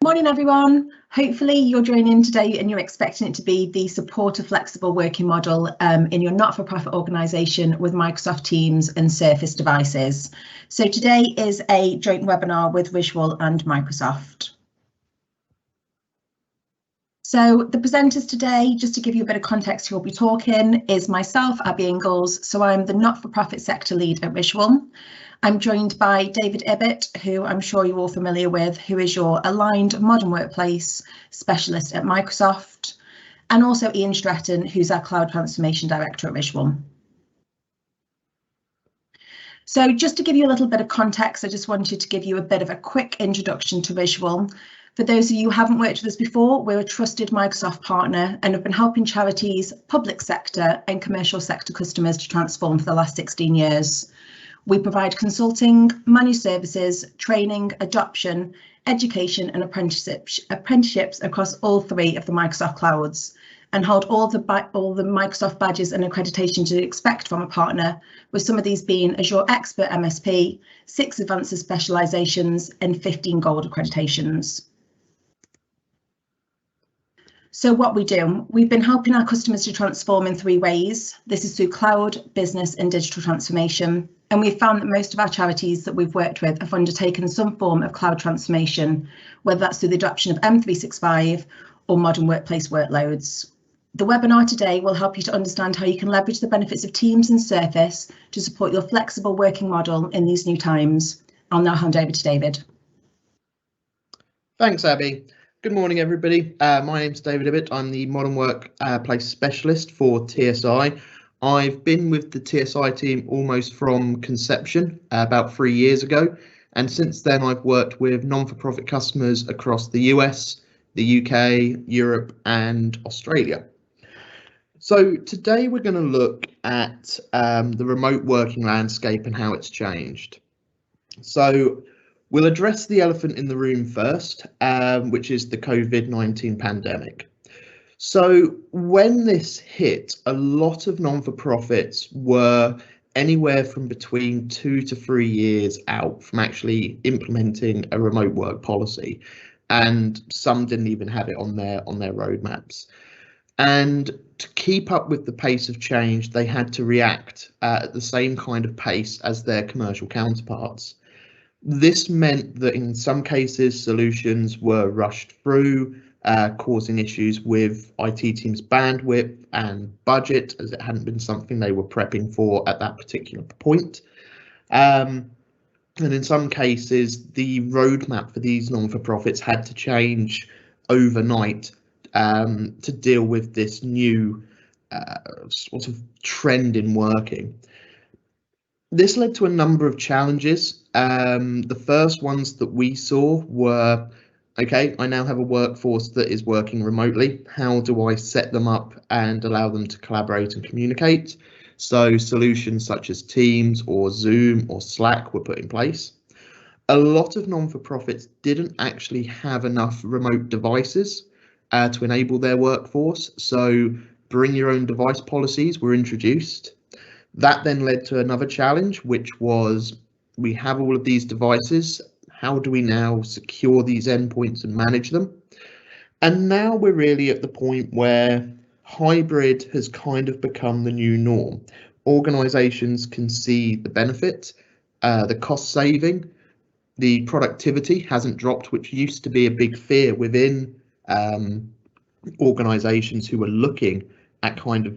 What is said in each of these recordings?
Morning everyone. Hopefully you're joining in today and you're expecting it to be the supportive flexible working model in your not-for-profit organisation with Microsoft Teams and Surface devices. So today is a joint webinar with Visual and Microsoft. So the presenters today, just to give you a bit of context who will be talking, is myself, Abby Ingalls. So I'm the not-for-profit sector lead at Visual. I'm joined by David Ibbott, who I'm sure you're all familiar with, who is your aligned modern workplace specialist at Microsoft, and also Ian Stretton, who's our cloud transformation director at Visual. So just to give you a little bit of context, I just wanted to give you a bit of a quick introduction to Visual. For those of you who haven't worked with us before, we're a trusted Microsoft partner and have been helping charities, public sector and commercial sector customers to transform for the last 16 years. We provide consulting, managed services, training, adoption, education and apprenticeships across all three of the Microsoft clouds and hold all the Microsoft badges and accreditations you'd expect from a partner, with some of these being Azure Expert MSP, 6 Advanced Specializations and 15 Gold accreditations. So what we do, we've been helping our customers to transform in 3 ways. This is through cloud, business and digital transformation. And we've found that most of our charities that we've worked with have undertaken some form of cloud transformation, whether that's through the adoption of M365 or modern workplace workloads. The webinar today will help you to understand how you can leverage the benefits of Teams and Surface to support your flexible working model in these new times. I'll now hand over to David. Thanks, Abby. Good morning, everybody. My name's David Ibbott. I'm the Modern Workplace Specialist for TSI. I've been with the TSI team almost from conception about 3 years ago. And since then, I've worked with non-for-profit customers across the US, the UK, Europe and Australia. So today we're going to look at the remote working landscape and how it's changed. So we'll address the elephant in the room first, which is the COVID-19 pandemic. So when this hit, a lot of non-for-profits were anywhere from between 2 to 3 years out from actually implementing a remote work policy, and some didn't even have it on their roadmaps. And to keep up with the pace of change, they had to react at the same kind of pace as their commercial counterparts. This meant that in some cases solutions were rushed through, causing issues with IT teams' bandwidth and budget, as it hadn't been something they were prepping for at that particular point. And in some cases, the roadmap for these non-for-profits had to change overnight to deal with this new sort of trend in working. This led to a number of challenges. The first ones that we saw were, okay, I now have a workforce that is working remotely. How do I set them up and allow them to collaborate and communicate? So solutions such as Teams or Zoom or Slack were put in place. A lot of non-for-profits didn't actually have enough remote devices to enable their workforce. So bring your own device policies were introduced. That then led to another challenge, which was we have all of these devices. How do we now secure these endpoints and manage them? And now we're really at the point where hybrid has kind of become the new norm. Organizations can see the benefit, the cost saving, the productivity hasn't dropped, which used to be a big fear within organizations who were looking at kind of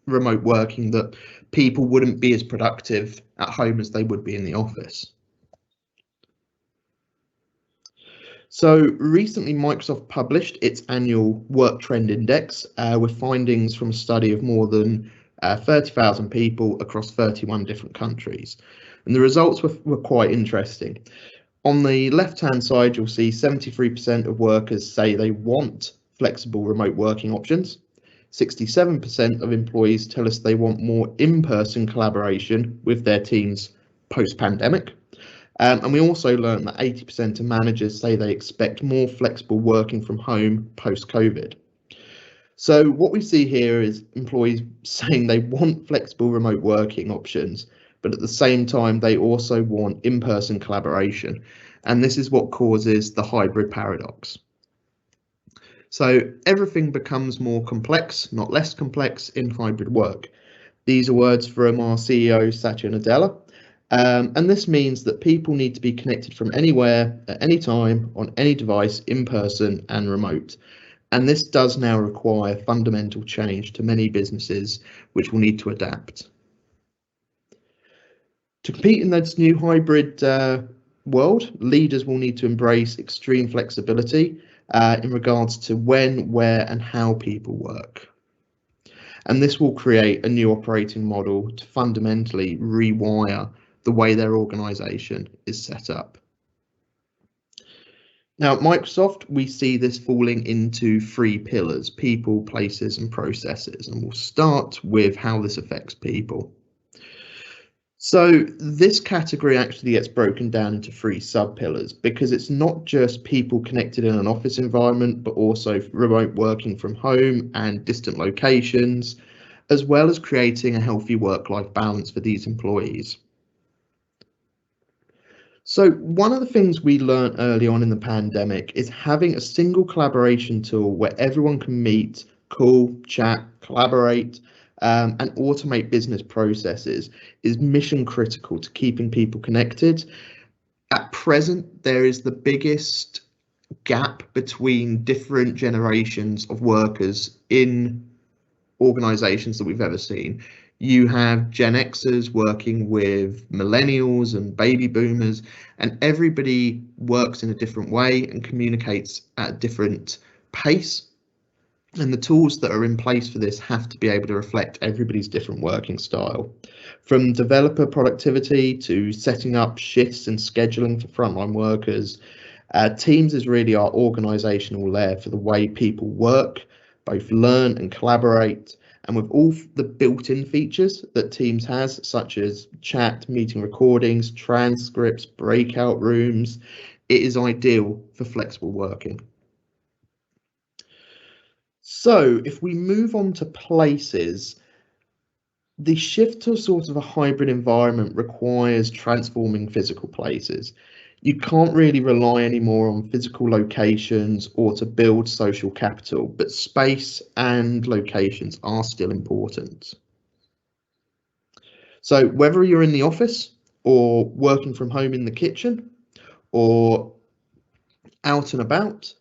remote working, that people wouldn't be as productive at home as they would be in the office. So recently Microsoft published its annual Work Trend Index with findings from a study of more than 30,000 people across 31 different countries. And the results were quite interesting. On the left-hand side, you'll see 73% of workers say they want flexible remote working options. 67% of employees tell us they want more in-person collaboration with their teams post-pandemic. And we also learned that 80% of managers say they expect more flexible working from home post-COVID. So what we see here is employees saying they want flexible remote working options, but at the same time, they also want in-person collaboration. And this is what causes the hybrid paradox. So everything becomes more complex, not less complex, in hybrid work. These are words from our CEO, Satya Nadella. And this means that people need to be connected from anywhere, at any time, on any device, in person and remote. And this does now require fundamental change to many businesses, which will need to adapt. To compete in this new hybrid world, leaders will need to embrace extreme flexibility in regards to when, where, and how people work. And this will create a new operating model to fundamentally rewire the way their organization is set up. Now, at Microsoft, we see this falling into 3 pillars: people, places, and processes. And we'll start with how this affects people. So this category actually gets broken down into 3 sub-pillars, because it's not just people connected in an office environment, but also remote working from home and distant locations, as well as creating a healthy work-life balance for these employees. So one of the things we learned early on in the pandemic is having a single collaboration tool where everyone can meet, call, chat, collaborate, and automate business processes is mission critical to keeping people connected. At present, there is the biggest gap between different generations of workers in organizations that we've ever seen. You have Gen Xers working with millennials and baby boomers, and everybody works in a different way and communicates at a different pace. And the tools that are in place for this have to be able to reflect everybody's different working style. From developer productivity to setting up shifts and scheduling for frontline workers, Teams is really our organizational layer for the way people work, both learn and collaborate. And with all the built-in features that Teams has, such as chat, meeting recordings, transcripts, breakout rooms, it is ideal for flexible working. So if we move on to places, the shift to sort of a hybrid environment requires transforming physical places. You can't really rely anymore on physical locations or to build social capital, but space and locations are still important. So whether you're in the office or working from home in the kitchen or out and about,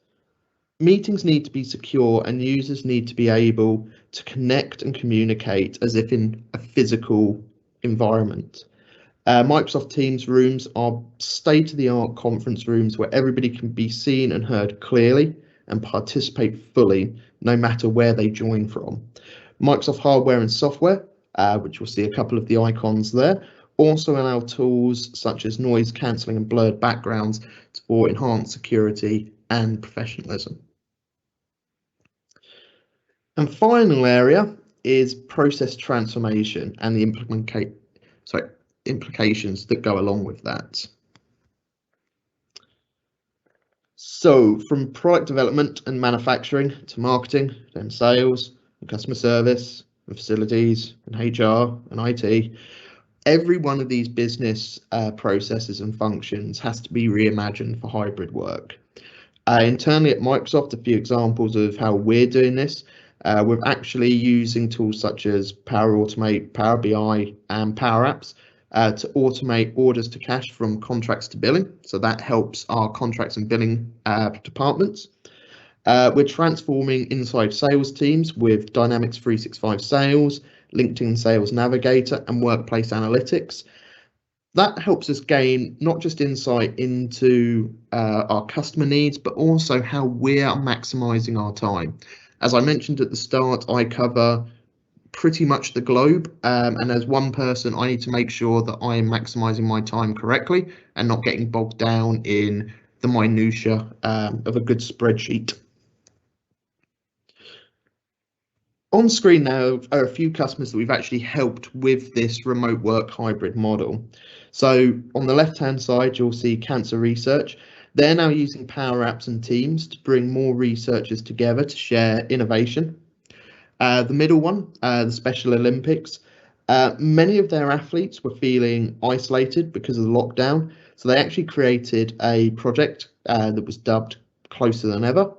meetings need to be secure and users need to be able to connect and communicate as if in a physical environment. Microsoft Teams rooms are state-of-the-art conference rooms where everybody can be seen and heard clearly and participate fully, no matter where they join from. Microsoft hardware and software, which you'll see a couple of the icons there, also allow tools such as noise cancelling and blurred backgrounds for enhanced security and professionalism. And final area is process transformation and the implications that go along with that. So from product development and manufacturing to marketing, then sales and customer service and facilities and HR and IT, every one of these business processes and functions has to be reimagined for hybrid work. Internally at Microsoft, a few examples of how we're doing this. We're actually using tools such as Power Automate, Power BI, and Power Apps to automate orders to cash from contracts to billing. So that helps our contracts and billing departments. We're transforming inside sales teams with Dynamics 365 Sales, LinkedIn Sales Navigator, and Workplace Analytics. That helps us gain not just insight into our customer needs, but also how we are maximizing our time. As I mentioned at the start, I cover pretty much the globe, and as one person, I need to make sure that I am maximizing my time correctly and not getting bogged down in the minutiae of a good spreadsheet. On screen now are a few customers that we've actually helped with this remote work hybrid model. So on the left-hand side, you'll see Cancer Research. They're now using Power Apps and Teams to bring more researchers together to share innovation. The middle one, the Special Olympics, Many of their athletes were feeling isolated because of the lockdown, so they actually created a project that was dubbed Closer Than Ever,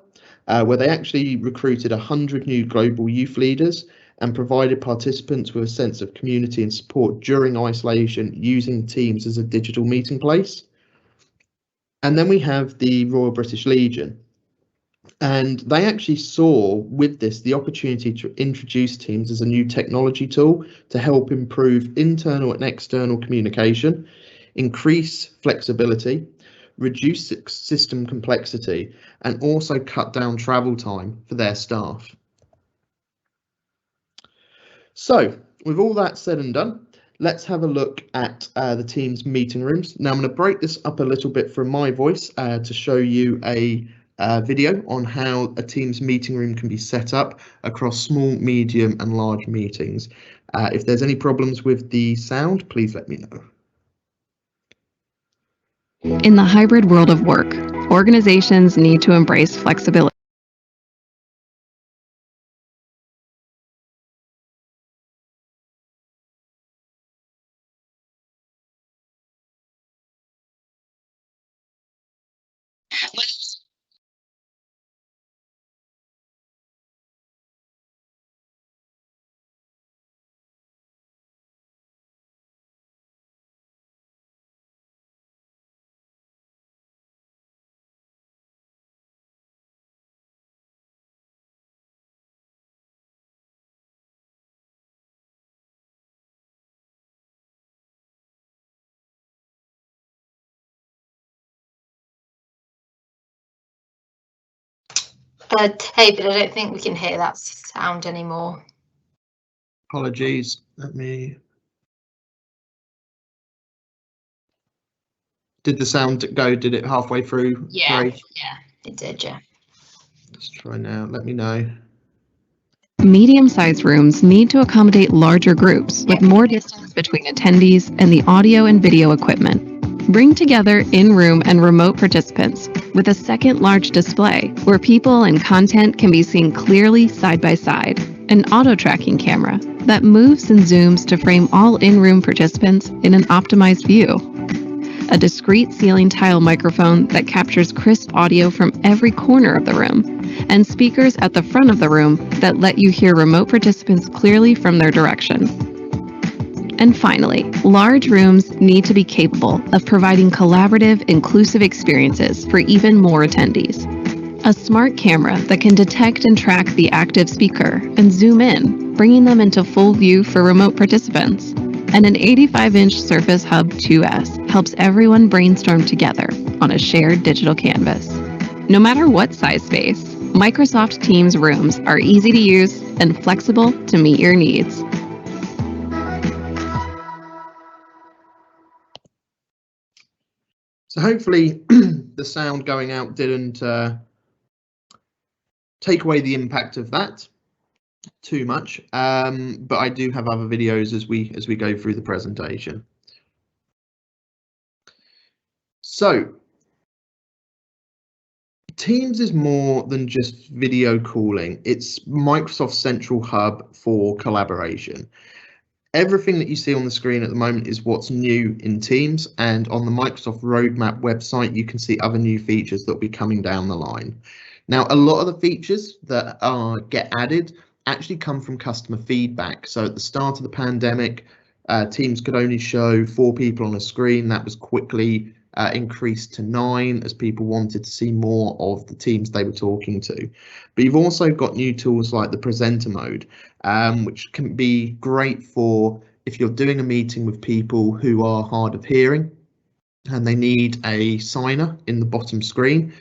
where they actually recruited 100 new global youth leaders and provided participants with a sense of community and support during isolation using Teams as a digital meeting place. And then we have the Royal British Legion. And they actually saw with this the opportunity to introduce Teams as a new technology tool to help improve internal and external communication, increase flexibility, reduce system complexity, and also cut down travel time for their staff. So, with all that said and done, let's have a look at the Teams meeting rooms. Now, I'm going to break this up a little bit from my voice to show you a video on how a Teams meeting room can be set up across small, medium and large meetings. If there's any problems with the sound, please let me know. In the hybrid world of work, organizations need to embrace flexibility. David, I don't think we can hear that sound anymore. Apologies, let me... Did the sound go, did it halfway through? Yeah, Grace? yeah, it did, yeah. Let's try now, let me know. Medium-sized rooms need to accommodate larger groups with more distance between attendees and the audio and video equipment. Bring together in-room and remote participants with a second large display where people and content can be seen clearly side by side. An auto-tracking camera that moves and zooms to frame all in-room participants in an optimized view. A discrete ceiling tile microphone that captures crisp audio from every corner of the room, and speakers at the front of the room that let you hear remote participants clearly from their direction. And finally, large rooms need to be capable of providing collaborative, inclusive experiences for even more attendees. A smart camera that can detect and track the active speaker and zoom in, bringing them into full view for remote participants. And an 85-inch Surface Hub 2S helps everyone brainstorm together on a shared digital canvas. No matter what size space, Microsoft Teams rooms are easy to use and flexible to meet your needs. So hopefully the sound going out didn't take away the impact of that too much, but I do have other videos as we go through the presentation. So Teams is more than just video calling. It's Microsoft's central hub for collaboration. Everything that you see on the screen at the moment is what's new in Teams, and on the Microsoft Roadmap website, you can see other new features that will be coming down the line. Now, a lot of the features that get added actually come from customer feedback. So at the start of the pandemic, Teams could only show 4 people on a screen. That was quickly increased to 9 as people wanted to see more of the teams they were talking to. But you've also got new tools like the presenter mode, which can be great for if you're doing a meeting with people who are hard of hearing and they need a signer in the bottom screen.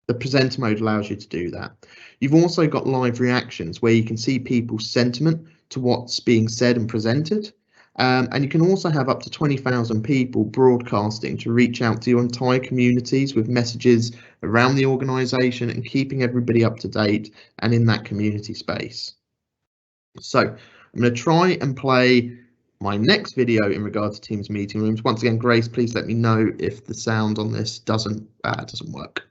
The presenter mode allows you to do that. You've also got live reactions where you can see people's sentiment to what's being said and presented. And you can also have up to 20,000 people broadcasting to reach out to your entire communities with messages around the organisation and keeping everybody up to date and in that community space. So I'm going to try and play my next video in regard to Teams meeting rooms. Once again, Grace, please let me know if the sound on this doesn't work.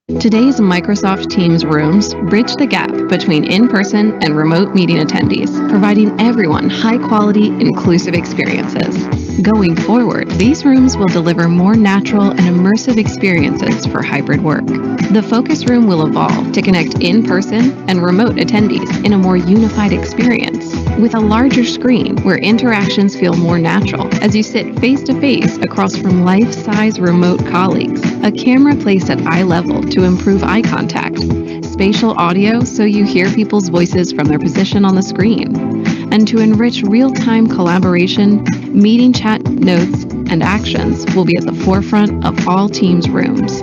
Today's Microsoft Teams rooms bridge the gap between in-person and remote meeting attendees, providing everyone high-quality, inclusive experiences. Going forward, these rooms will deliver more natural and immersive experiences for hybrid work. The focus room will evolve to connect in-person and remote attendees in a more unified experience, with a larger screen where interactions feel more natural as you sit face-to-face across from life-size remote colleagues. A camera placed at eye level to improve eye contact, spatial audio so you hear people's voices from their position on the screen, and to enrich real-time collaboration, meeting chat notes and actions will be at the forefront of all Teams rooms.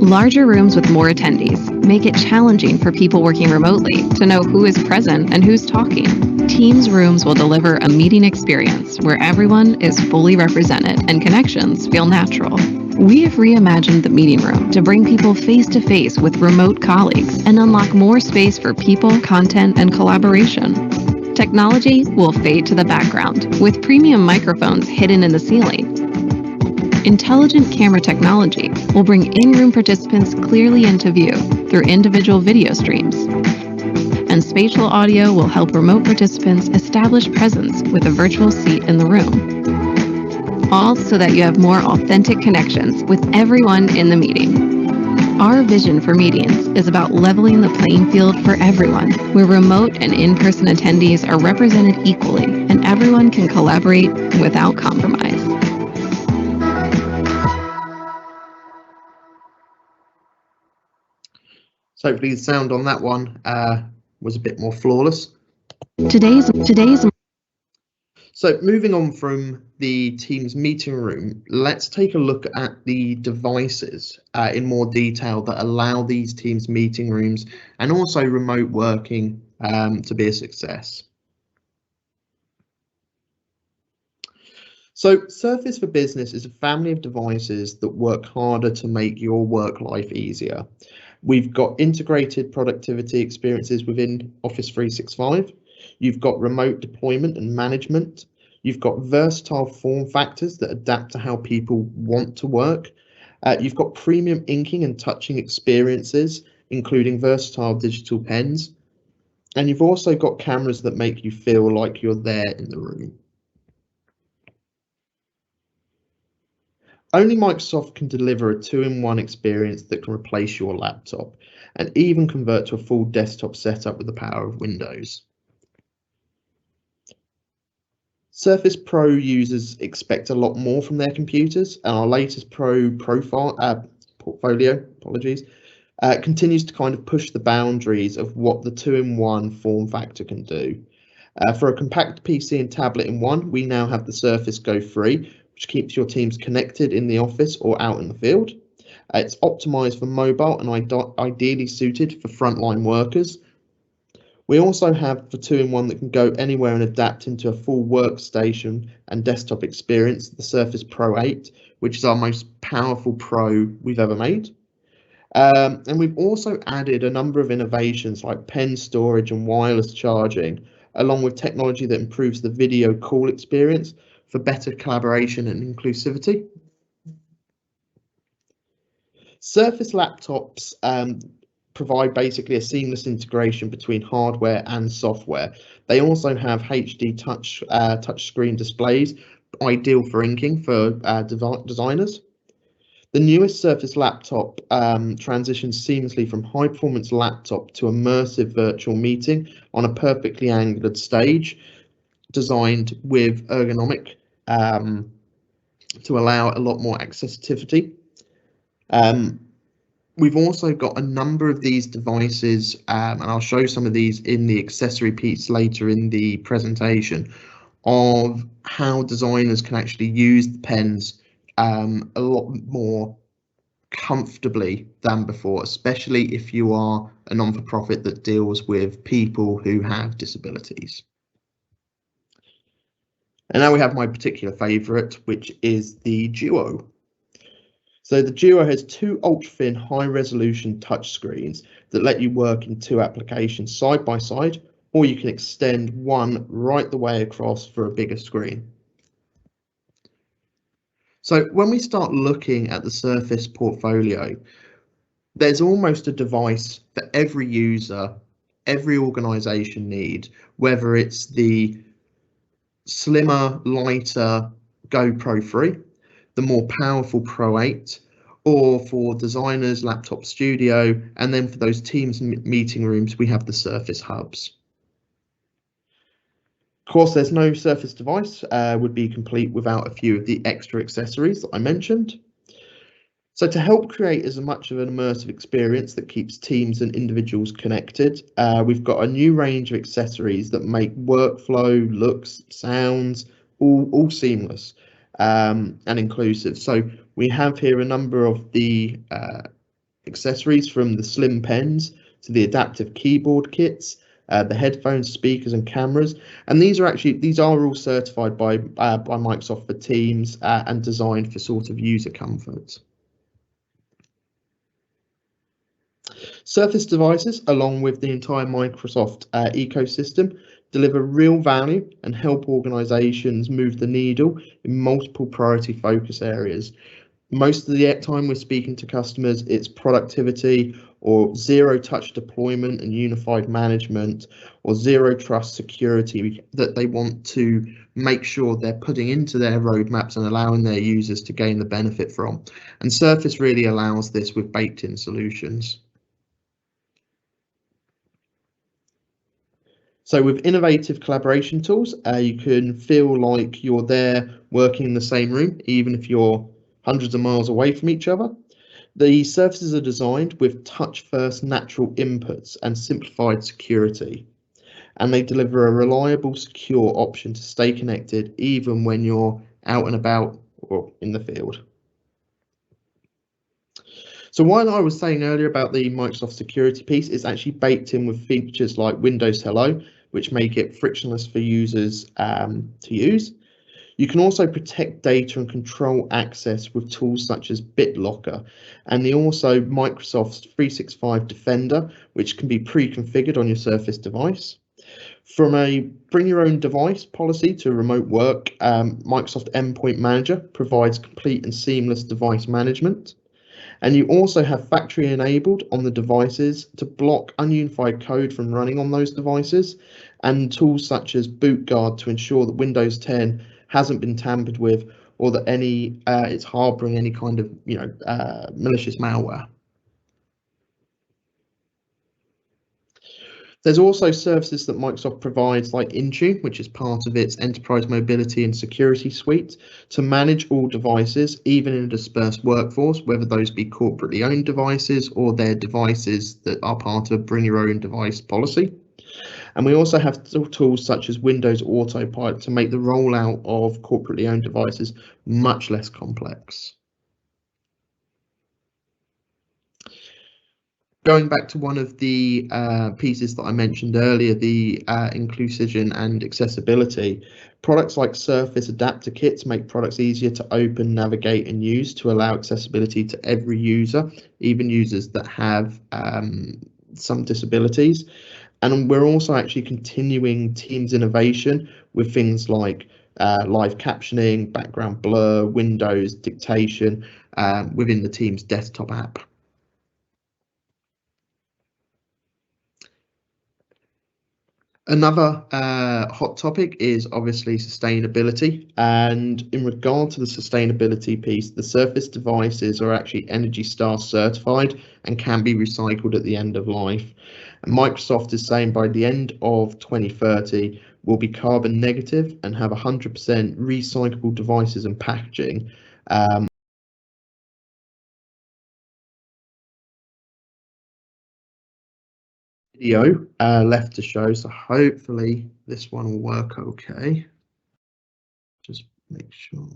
Larger rooms with more attendees make it challenging for people working remotely to know who is present and who's talking. Teams rooms will deliver a meeting experience where everyone is fully represented and connections feel natural. We have reimagined the meeting room to bring people face-to-face with remote colleagues and unlock more space for people, content, and collaboration. Technology will fade to the background, with premium microphones hidden in the ceiling. Intelligent camera technology will bring in-room participants clearly into view through individual video streams. And spatial audio will help remote participants establish presence with a virtual seat in the room. All so that you have more authentic connections with everyone in the meeting. Our vision for meetings is about leveling the playing field for everyone, where remote and in-person attendees are represented equally and everyone can collaborate without compromise. So hopefully the sound on that one was a bit more flawless. Today's So moving on from the Teams meeting room, let's take a look at the devices in more detail that allow these Teams meeting rooms and also remote working to be a success. So Surface for Business is a family of devices that work harder to make your work life easier. We've got integrated productivity experiences within Office 365. You've got remote deployment and management. You've got versatile form factors that adapt to how people want to work. You've got premium inking and touching experiences, including versatile digital pens. And you've also got cameras that make you feel like you're there in the room. Only Microsoft can deliver a two-in-one experience that can replace your laptop and even convert to a full desktop setup with the power of Windows. Surface Pro users expect a lot more from their computers, and our latest Pro portfolio, continues to kind of push the boundaries of what the two-in-one form factor can do. For a compact PC and tablet in one, we now have the Surface Go 3, which keeps your teams connected in the office or out in the field. It's optimized for mobile and ideally suited for frontline workers. We also have the two-in-one that can go anywhere and adapt into a full workstation and desktop experience, the Surface Pro 8, which is our most powerful Pro we've ever made. And we've also added a number of innovations like pen storage and wireless charging, along with technology that improves the video call experience for better collaboration and inclusivity. Surface laptops provide basically a seamless integration between hardware and software. They also have HD touchscreen displays, ideal for inking for designers. The newest Surface laptop transitions seamlessly from high-performance laptop to immersive virtual meeting on a perfectly angled stage, designed with ergonomic to allow a lot more accessibility. We've also got a number of these devices, and I'll show some of these in the accessory piece later in the presentation, of how designers can actually use the pens a lot more comfortably than before, especially if you are a non-for-profit that deals with people who have disabilities. And now we have my particular favourite, which is the Duo. So the Duo has two ultra-thin high-resolution touchscreens that let you work in two applications side by side, or you can extend one right the way across for a bigger screen. So when we start looking at the Surface portfolio, There's almost a device for every user, every organization need, whether it's the slimmer, lighter GoPro 3, the more powerful Pro 8, or for designers, Laptop Studio, and then for those Teams meeting rooms, we have the Surface Hubs. Of course, there's no Surface device would be complete without a few of the extra accessories that I mentioned. So to help create as much of an immersive experience that keeps teams and individuals connected, we've got a new range of accessories that make workflow, looks, sounds, all seamless and inclusive. So we have here a number of the accessories, from the slim pens to the adaptive keyboard kits, the headphones, speakers and cameras, and these are all certified by Microsoft for Teams and designed for sort of user comfort. Surface devices, along with the entire Microsoft ecosystem, deliver real value and help organizations move the needle in multiple priority focus areas. Most of the time we're speaking to customers, it's productivity or zero touch deployment and unified management, or zero trust security that they want to make sure they're putting into their roadmaps and allowing their users to gain the benefit from. And Surface really allows this with baked-in solutions. So with innovative collaboration tools, you can feel like you're there working in the same room, even if you're hundreds of miles away from each other. The surfaces are designed with touch-first natural inputs and simplified security, and they deliver a reliable, secure option to stay connected even when you're out and about or in the field. So while I was saying earlier about the Microsoft security piece, it's actually baked in with features like Windows Hello, which make it frictionless for users to use. You can also protect data and control access with tools such as BitLocker, and also Microsoft's 365 Defender, which can be pre-configured on your Surface device. From a bring your own device policy to remote work, Microsoft Endpoint Manager provides complete and seamless device management. And you also have factory enabled on the devices to block ununified code from running on those devices, and tools such as BootGuard to ensure that Windows 10 hasn't been tampered with, or that it's harboring any kind of malicious malware. There's also services that Microsoft provides, like Intune, which is part of its enterprise mobility and security suite, to manage all devices, even in a dispersed workforce, whether those be corporately owned devices or their devices that are part of bring your own device policy. And we also have tools such as Windows Autopilot to make the rollout of corporately owned devices much less complex. Going back to one of the pieces that I mentioned earlier, the inclusion and accessibility, products like Surface adapter kits make products easier to open, navigate and use to allow accessibility to every user, even users that have some disabilities. And we're also actually continuing Teams innovation with things like live captioning, background blur, windows, dictation within the Teams desktop app. Another hot topic is obviously sustainability, and in regard to the sustainability piece, the Surface devices are actually Energy Star certified and can be recycled at the end of life. And Microsoft is saying by the end of 2030 we'll be carbon negative and have 100% recyclable devices and packaging. Video left to show, so hopefully this one will work okay. Just make sure.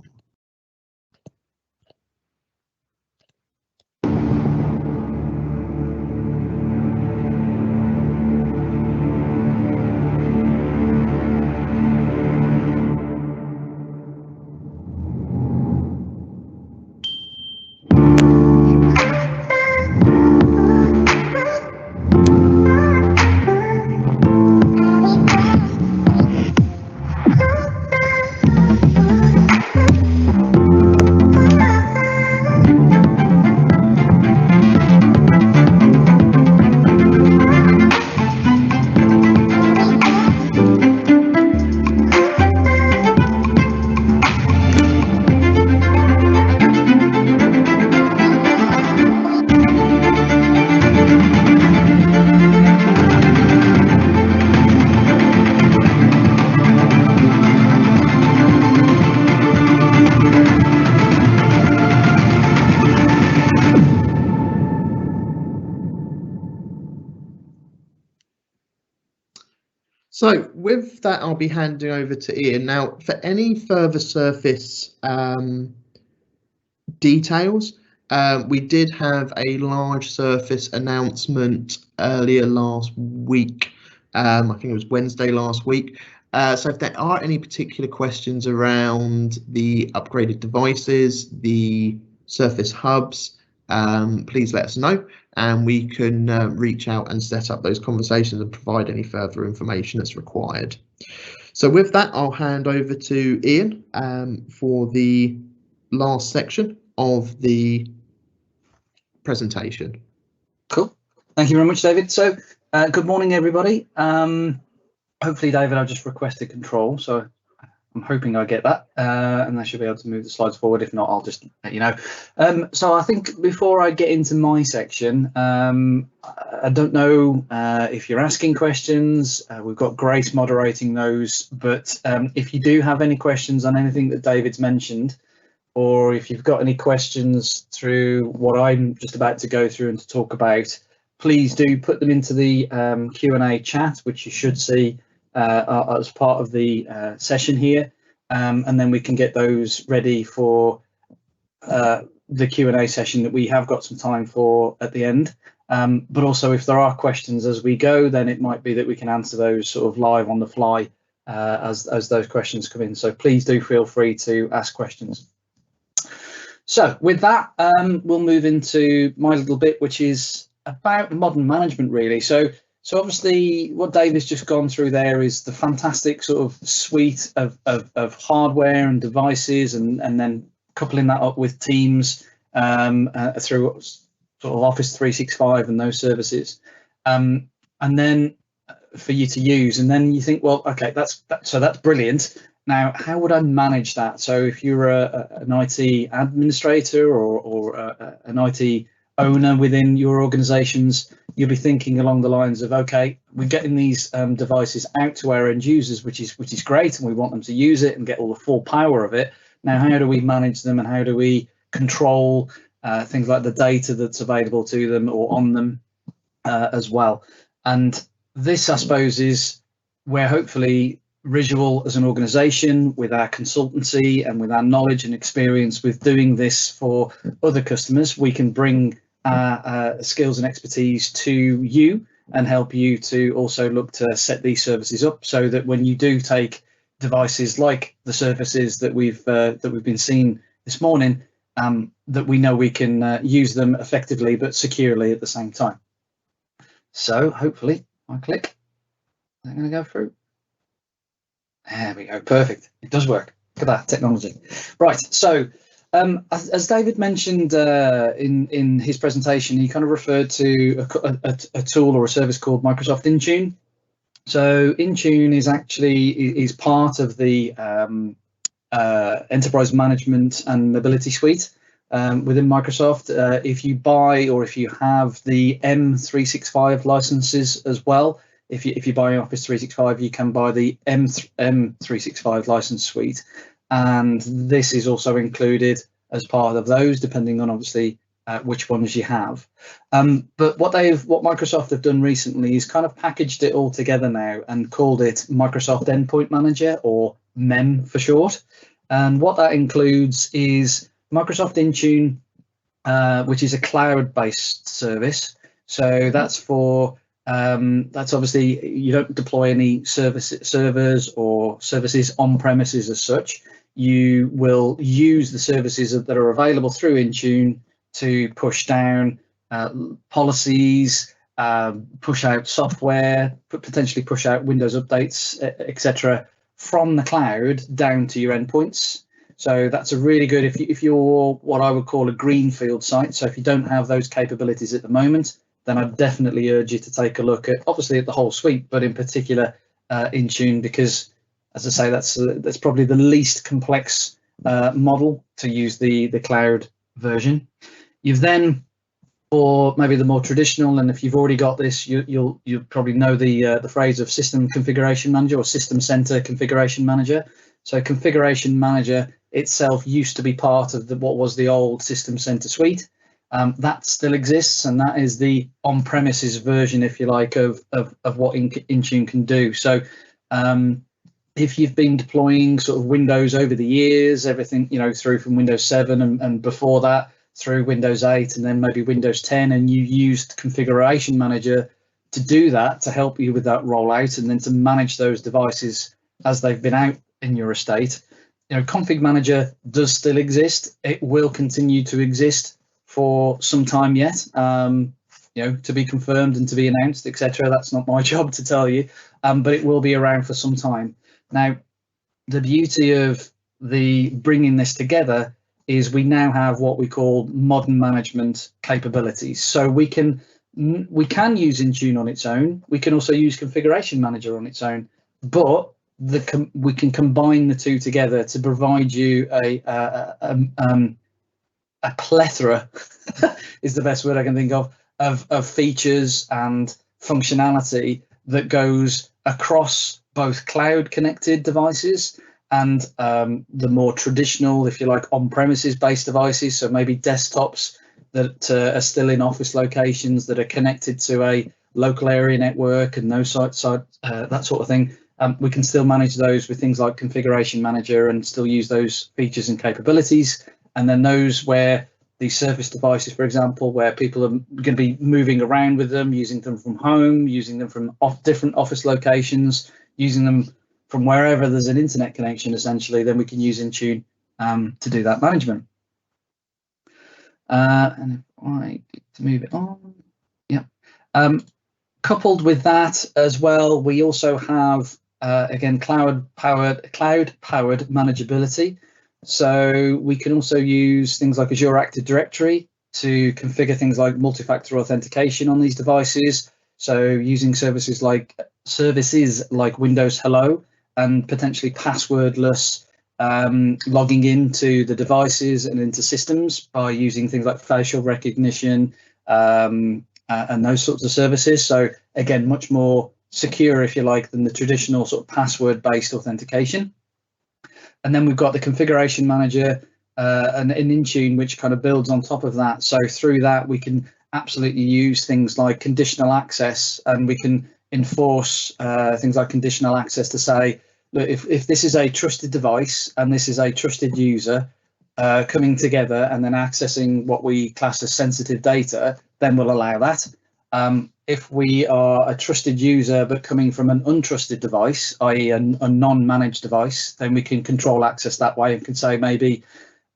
So with that, I'll be handing over to Ian. Now, for any further Surface details, we did have a large Surface announcement earlier last week. I think it was Wednesday last week. So if there are any particular questions around the upgraded devices, the Surface hubs, please let us know, and we can reach out and set up those conversations and provide any further information that's required. So with that, I'll hand over to Ian for the last section of the presentation. Cool. Thank you very much, David. So good morning, everybody. Hopefully, David, I've just requested control, so I'm hoping I get that, and I should be able to move the slides forward. If not, I'll just let you know. So I think before I get into my section, I don't know if you're asking questions. We've got Grace moderating those, but if you do have any questions on anything that David's mentioned, or if you've got any questions through what I'm just about to go through and to talk about, please do put them into the Q&A chat, which you should see as part of the session here, and then we can get those ready for the Q&A session that we have got some time for at the end. But also, if there are questions as we go, then it might be that we can answer those sort of live on the fly as those questions come in. So please do feel free to ask questions. So with that, we'll move into my little bit, which is about modern management, really. So obviously what Dave has just gone through there is the fantastic sort of suite of hardware and devices, and then coupling that up with Teams through sort of Office 365 and those services, and then for you to use. And then you think, well, okay, that's brilliant. Now, how would I manage that? So if you're an IT administrator or an IT owner within your organizations, you'll be thinking along the lines of, okay, we're getting these devices out to our end users, which is great, and we want them to use it and get all the full power of it. Now, how do we manage them, and how do we control things like the data that's available to them or on them as well? And this, I suppose, is where hopefully Visual as an organization, with our consultancy and with our knowledge and experience with doing this for other customers, we can bring our skills and expertise to you and help you to also look to set these services up, so that when you do take devices like the Surfaces that we've been seeing this morning, that we know we can use them effectively but securely at the same time. So hopefully I click, I'm going to go through. There we go, perfect. It does work. Look at that technology. Right, so as David mentioned in his presentation, he kind of referred to a tool or a service called Microsoft Intune. So Intune is part of the Enterprise Management and Mobility Suite within Microsoft. If you buy or if you have the M365 licenses as well, if you buy Office 365, you can buy the M365 license suite, and this is also included as part of those, depending on obviously which ones you have. But what Microsoft have done recently is kind of packaged it all together now and called it Microsoft Endpoint Manager, or MEM for short. And what that includes is Microsoft Intune, which is a cloud-based service. So that's for that's obviously, you don't deploy any servers or services on premises as such. You will use the services that are available through Intune to push down policies, push out software, potentially push out Windows updates, etc., from the cloud down to your endpoints. So that's a really good, if you're what I would call a greenfield site. So if you don't have those capabilities at the moment, then I'd definitely urge you to take a look at, obviously, at the whole suite, but in particular Intune, because, as I say, that's probably the least complex model to use the cloud version. You've then, or maybe the more traditional, and if you've already got this, you'll probably know the phrase of System Configuration Manager or System Center Configuration Manager. So Configuration Manager itself used to be part of what was the old System Center suite. That still exists, and that is the on-premises version, if you like, of what Intune can do. So If you've been deploying sort of Windows over the years, everything, through from Windows 7 and before that through Windows 8 and then maybe Windows 10, and you used Configuration Manager to do that, to help you with that rollout and then to manage those devices as they've been out in your estate. Config Manager does still exist. It will continue to exist for some time yet, to be confirmed and to be announced, etc. That's not my job to tell you, but it will be around for some time. Now, the beauty of the bringing this together is we now have what we call modern management capabilities. So we can use Intune on its own. We can also use Configuration Manager on its own, but we can combine the two together to provide you a plethora is the best word I can think of features and functionality that goes across both cloud connected devices and the more traditional, if you like, on-premises based devices. So maybe desktops that are still in office locations that are connected to a local area network and those that sort of thing. We can still manage those with things like Configuration Manager and still use those features and capabilities. And then those where the Surface devices, for example, where people are going to be moving around with them, using them from home, using them from different office locations, using them from wherever there's an internet connection, essentially, then we can use Intune to do that management. And if I get to move it on, yeah. Coupled with that as well, we also have, again, cloud-powered manageability. So we can also use things like Azure Active Directory to configure things like multi-factor authentication on these devices. So using services like Windows Hello and potentially passwordless logging into the devices and into systems by using things like facial recognition and those sorts of services. So again, much more secure, if you like, than the traditional sort of password-based authentication. And then we've got the Configuration Manager and an Intune, which kind of builds on top of that. So through that, we can absolutely use things like conditional access, and we can enforce things like conditional access to say, look, if this is a trusted device and this is a trusted user coming together and then accessing what we class as sensitive data, then we'll allow that. If we are a trusted user but coming from an untrusted device, i.e. a non-managed device, then we can control access that way and can say maybe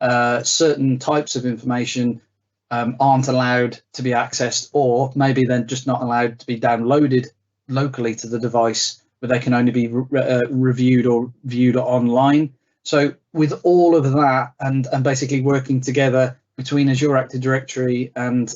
certain types of information aren't allowed to be accessed, or maybe they're just not allowed to be downloaded locally to the device, but they can only be reviewed or viewed online. So with all of that and basically working together between Azure Active Directory and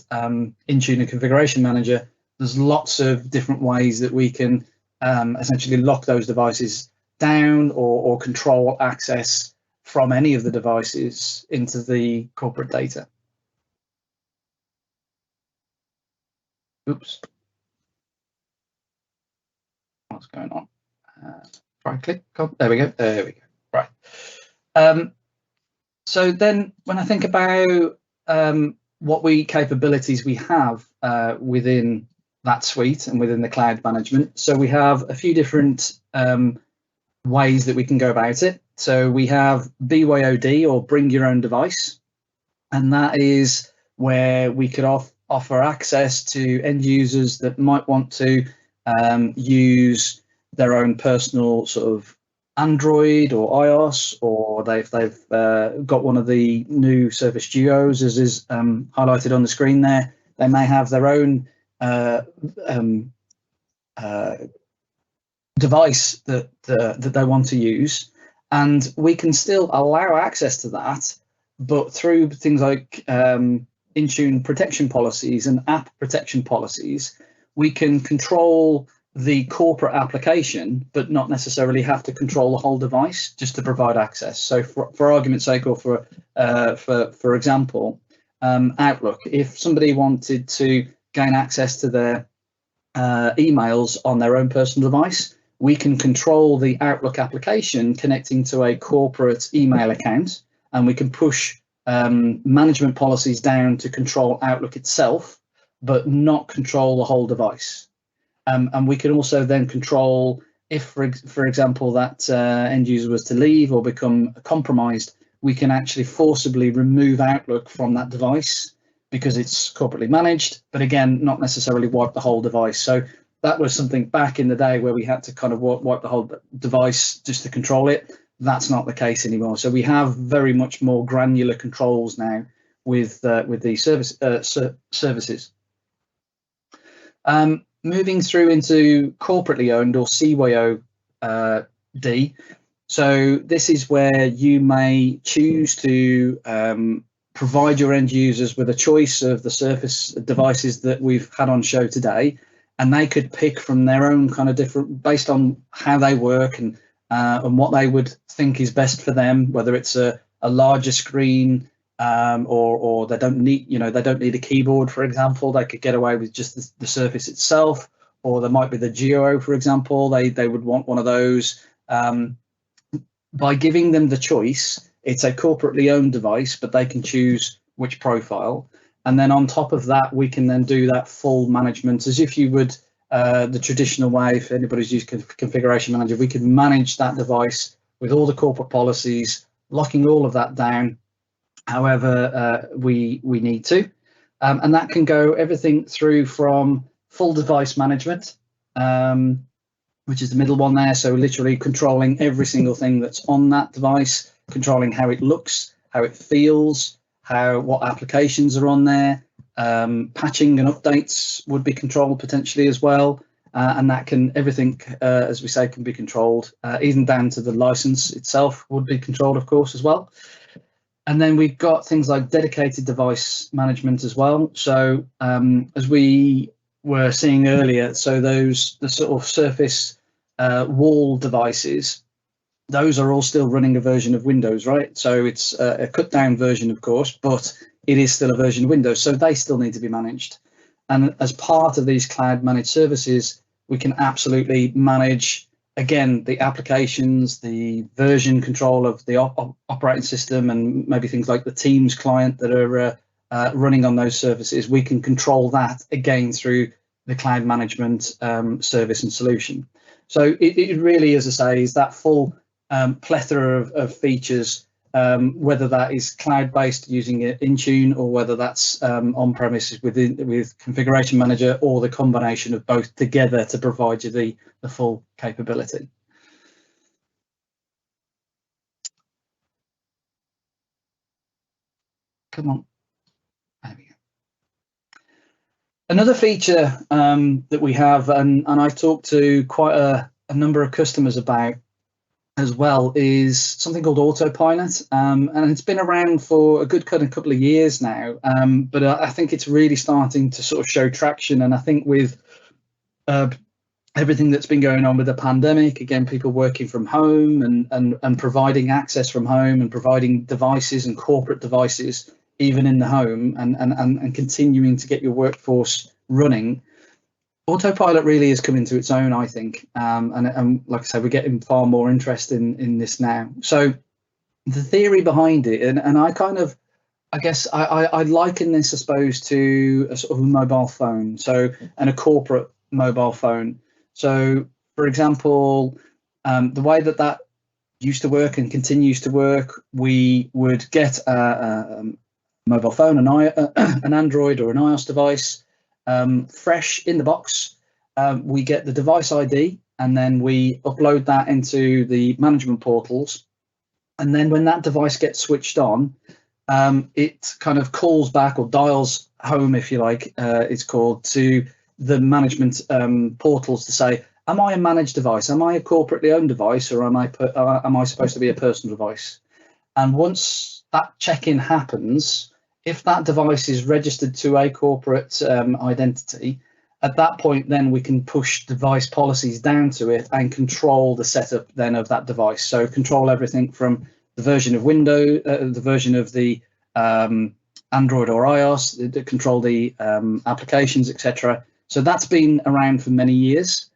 Intune and Configuration Manager, there's lots of different ways that we can essentially lock those devices down or control access from any of the devices into the corporate data. Oops. What's going on? Right click. There we go. There we go. Right. So then when I think about what capabilities we have within that suite and within the cloud management, so we have a few different ways that we can go about it. So we have BYOD, or bring your own device, and that is where we could offer access to end users that might want to use their own personal sort of Android or iOS, or they've got one of the new Surface Duos, as is highlighted on the screen there. They may have their own device that they want to use, and we can still allow access to that, but through things like Intune protection policies and app protection policies, we can control the corporate application, but not necessarily have to control the whole device just to provide access. So for argument's sake, or for example, Outlook, if somebody wanted to gain access to their emails on their own personal device, we can control the Outlook application connecting to a corporate email account, and we can push management policies down to control Outlook itself, but not control the whole device. And we can also then control if, for example, that end user was to leave or become compromised, we can actually forcibly remove Outlook from that device because it's corporately managed, but again, not necessarily wipe the whole device. So that was something back in the day where we had to kind of wipe the whole device just to control it. That's not the case anymore. So we have very much more granular controls now with these services. Moving through into corporately owned or CYOD. So this is where you may choose to provide your end users with a choice of the Surface devices that we've had on show today, and they could pick from their own kind of different, based on how they work and what they would think is best for them, whether it's a larger screen or they don't need, they don't need a keyboard, for example. They could get away with just the Surface itself, or there might be the Geo, for example. They would want one of those. By giving them the choice, it's a corporately owned device, but they can choose which profile. And then on top of that, we can then do that full management as if you would the traditional way. If anybody's used Configuration Manager, we can manage that device with all the corporate policies, locking all of that down however we need to. And that can go everything through from full device management, which is the middle one there. So literally controlling every single thing that's on that device, controlling how it looks, how it feels, what applications are on there. Patching and updates would be controlled potentially as well. And that everything, as we say, can be controlled, even down to the license itself would be controlled, of course, as well. And then we've got things like dedicated device management as well. So as we were seeing earlier, so the sort of Surface wall devices, those are all still running a version of Windows, right? So it's a cut down version, of course, but it is still a version of Windows. So they still need to be managed. And as part of these cloud managed services, we can absolutely manage, again, the applications, the version control of the operating system, and maybe things like the Teams client that are running on those services. We can control that again through the cloud management service and solution. So it really, as I say, is that full plethora of features, whether that is cloud-based using Intune, or whether that's on-premises with Configuration Manager, or the combination of both together to provide you the full capability. Come on. There we go. Another feature that we have, and I've talked to quite a number of customers about as well, is something called Autopilot, and it's been around for a good couple of years now, but I think it's really starting to sort of show traction. And I think with everything that's been going on with the pandemic, again, people working from home and providing access from home and providing devices and corporate devices even in the home, and continuing to get your workforce running, Autopilot really is coming to its own, I think, and like I said, we're getting far more interest in this now. So the theory behind it, and I guess I liken this, I suppose, to a sort of a mobile phone, and a corporate mobile phone. So, for example, the way that used to work and continues to work, we would get a mobile phone, an Android or an iOS device, fresh in the box. We get the device ID, and then we upload that into the management portals. And then when that device gets switched on, it kind of calls back, or dials home, if you like, it's called, to the management portals to say, am I a managed device? Am I a corporately owned device, or am I supposed to be a personal device? And once that check-in happens, if that device is registered to a corporate identity, at that point, then we can push device policies down to it and control the setup then of that device. So control everything from the version of Windows, the version of the Android or iOS, control the applications, etc. So that's been around for many years.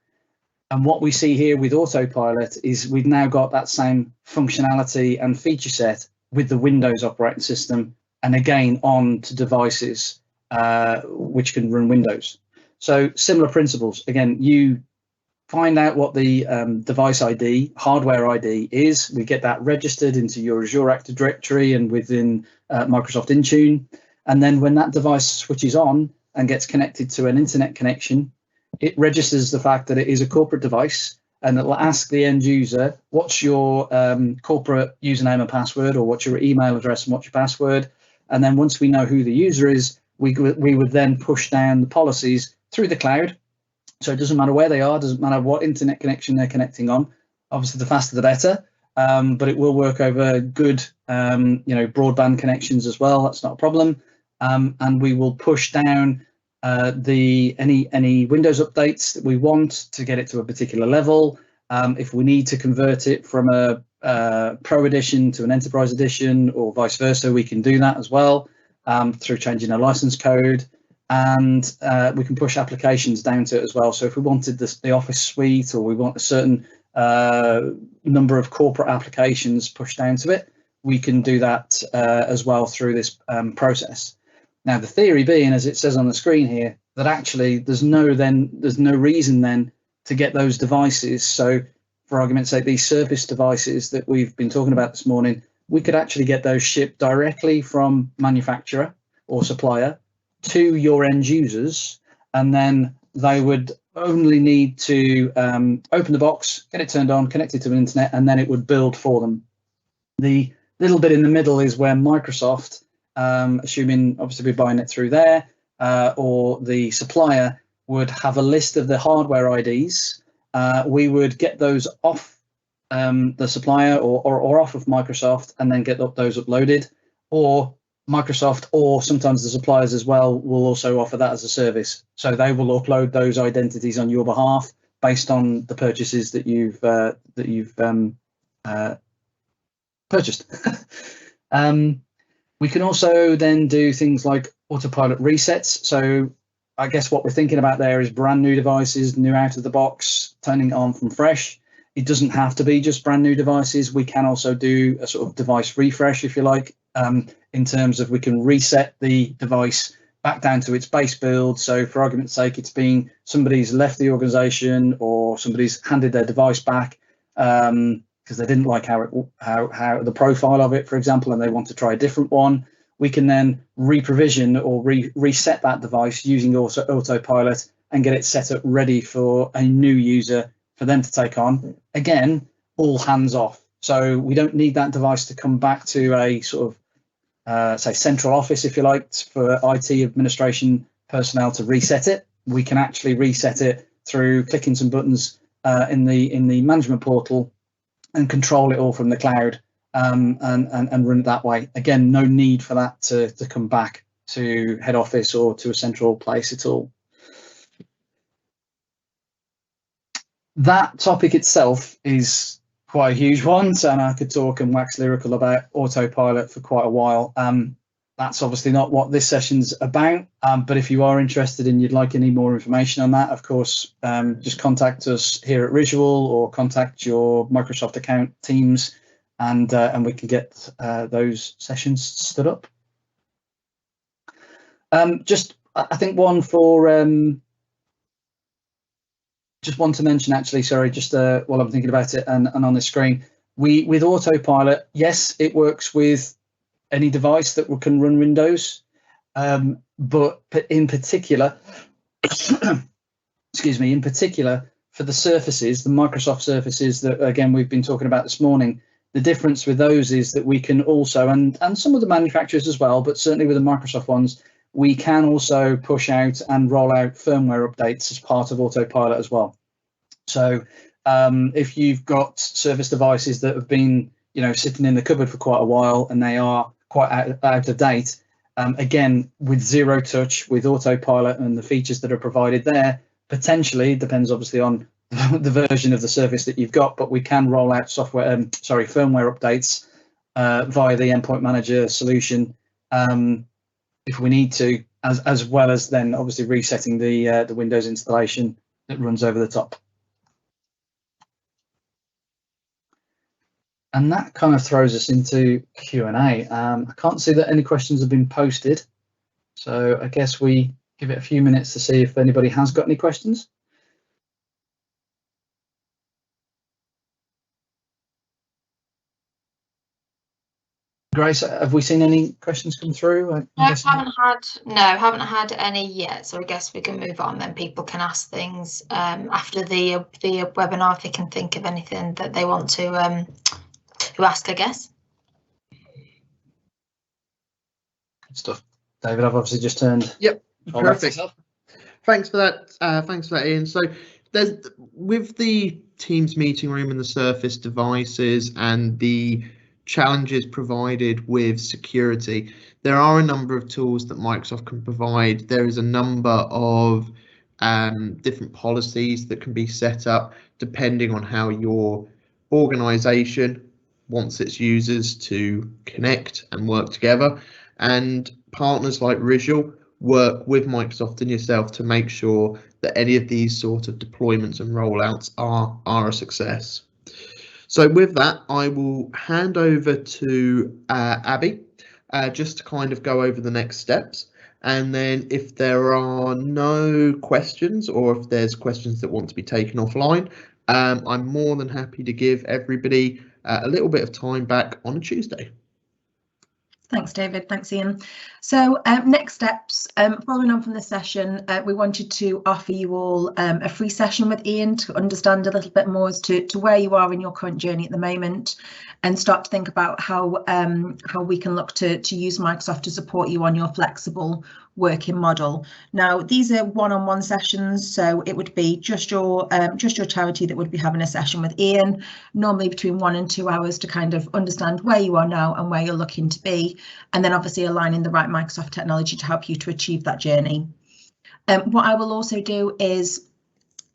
And what we see here with Autopilot is we've now got that same functionality and feature set with the Windows operating system, and again on to devices which can run Windows. So similar principles. Again, you find out what the device ID, hardware ID is. We get that registered into your Azure Active Directory and within Microsoft Intune. And then when that device switches on and gets connected to an internet connection, it registers the fact that it is a corporate device, and it'll ask the end user, what's your corporate username and password, or what's your email address and what's your password. And then once we know who the user is, we would then push down the policies through the cloud. So it doesn't matter where they are, doesn't matter what internet connection they're connecting on. Obviously, the faster the better, but it will work over good, broadband connections as well. That's not a problem. And we will push down any Windows updates that we want to get it to a particular level. If we need to convert it from a Pro edition to an Enterprise edition or vice versa, we can do that as well through changing a license code. And we can push applications down to it as well. So if we wanted the Office suite, or we want a certain number of corporate applications pushed down to it, we can do that as well through this process. Now, the theory being, as it says on the screen here, that actually there's no reason then to get those devices. So for argument's sake, these Surface devices that we've been talking about this morning, we could actually get those shipped directly from manufacturer or supplier to your end users, and then they would only need to open the box, get it turned on, connect it to the internet, and then it would build for them. The little bit in the middle is where Microsoft, assuming obviously we're buying it through there, or the supplier would have a list of the hardware IDs. We would get those off the supplier or off of Microsoft, and then get those uploaded, or Microsoft, or sometimes the suppliers as well, will also offer that as a service. So they will upload those identities on your behalf based on the purchases that you've purchased. We can also then do things like Autopilot resets. So I guess what we're thinking about there is brand new devices, new out of the box, turning it on from fresh. It doesn't have to be just brand new devices. We can also do a sort of device refresh, if you like, in terms of we can reset the device back down to its base build. So for argument's sake, it's been somebody's left the organization, or somebody's handed their device back because they didn't like how the profile of it, for example, and they want to try a different one. We can then reprovision or reset that device using also Autopilot and get it set up ready for a new user for them to take on. Again, all hands off. So we don't need that device to come back to a sort of, say, central office, if you like, for IT administration personnel to reset it. We can actually reset it through clicking some buttons in the management portal and control it all from the cloud, and run it that way. Again, no need for that to come back to head office or to a central place at all. That topic itself is quite a huge one, so I could talk and wax lyrical about Autopilot for quite a while. That's obviously not what this session's about, but if you are interested and you'd like any more information on that, of course, just contact us here at Visual, or contact your Microsoft account teams, and we can get those sessions stood up. Just, I think one for just want to mention, actually, sorry, just while I'm thinking about it and on the screen, with Autopilot, yes, it works with any device that can run Windows, but in particular, excuse me, in particular for the Surfaces, the Microsoft Surfaces that, again, we've been talking about this morning, the difference with those is that we can also, and some of the manufacturers as well, but certainly with the Microsoft ones, we can also push out and roll out firmware updates as part of Autopilot as well. So if you've got Surface devices that have been, sitting in the cupboard for quite a while and they are quite out of date, again, with zero touch, with Autopilot and the features that are provided there, potentially, depends obviously on the version of the Surface that you've got, but we can roll out firmware updates via the Endpoint Manager solution if we need to, as well as then obviously resetting the Windows installation that runs over the top. And that kind of throws us into Q&A. I can't see that any questions have been posted, so I guess we give it a few minutes to see if anybody has got any questions. Grace, have we seen any questions come through? Haven't had any yet. So I guess we can move on. Then people can ask things after the webinar if they can think of anything that they want to ask. I guess. Good stuff. David, I've obviously just turned. Yep, perfect. Thanks for that. Thanks for that, Ian. So there's with the Teams meeting room and the Surface devices and the challenges provided with security, there are a number of tools that Microsoft can provide. There is a number of different policies that can be set up depending on how your organization wants its users to connect and work together. And partners like Visual work with Microsoft and yourself to make sure that any of these sort of deployments and rollouts are a success. So with that, I will hand over to Abby just to kind of go over the next steps. And then if there are no questions or if there's questions that want to be taken offline, I'm more than happy to give everybody a little bit of time back on a Tuesday. Thanks, David. Thanks, Ian. So next steps, following on from the session, we wanted to offer you all a free session with Ian to understand a little bit more as to where you are in your current journey at the moment and start to think about how we can look to use Microsoft to support you on your flexible working model. Now, these are one-on-one sessions, so it would be just your charity that would be having a session with Ian, normally between 1 and 2 hours to kind of understand where you are now and where you're looking to be, and then obviously aligning the right Microsoft technology to help you to achieve that journey. What I will also do is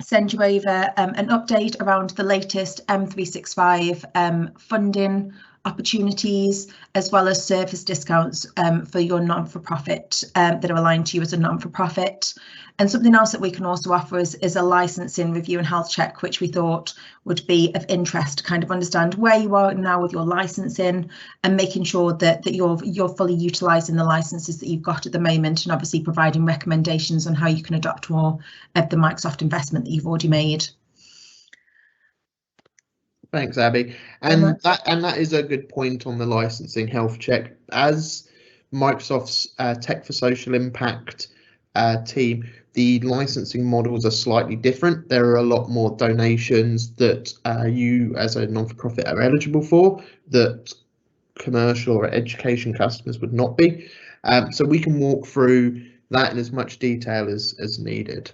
send you over an update around the latest M365 funding opportunities, as well as service discounts for your non-for-profit that are aligned to you as a non-for-profit. And something else that we can also offer is a licensing review and health check, which we thought would be of interest to kind of understand where you are now with your licensing and making sure that you're fully utilising the licenses that you've got at the moment, and obviously providing recommendations on how you can adopt more of the Microsoft investment that you've already made. Thanks, Abby. And that is a good point on the licensing health check. As Microsoft's Tech for Social Impact team, the licensing models are slightly different. There are a lot more donations that you as a non-for-profit are eligible for that commercial or education customers would not be. So we can walk through that in as much detail as needed.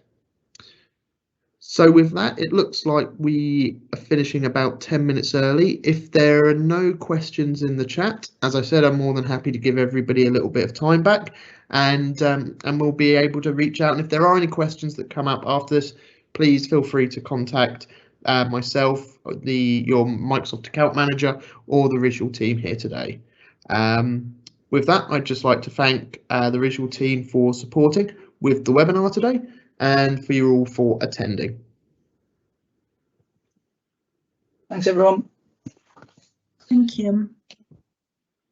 So with that, it looks like we are finishing about 10 minutes early. If there are no questions in the chat, as I said, I'm more than happy to give everybody a little bit of time back, and we'll be able to reach out. And if there are any questions that come up after this, please feel free to contact myself, your Microsoft account manager, or the Visual team here today. With that, I'd just like to thank the Visual team for supporting with the webinar today, and for you all for attending. Thanks, everyone. Thank you.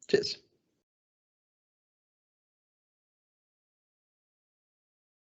Cheers.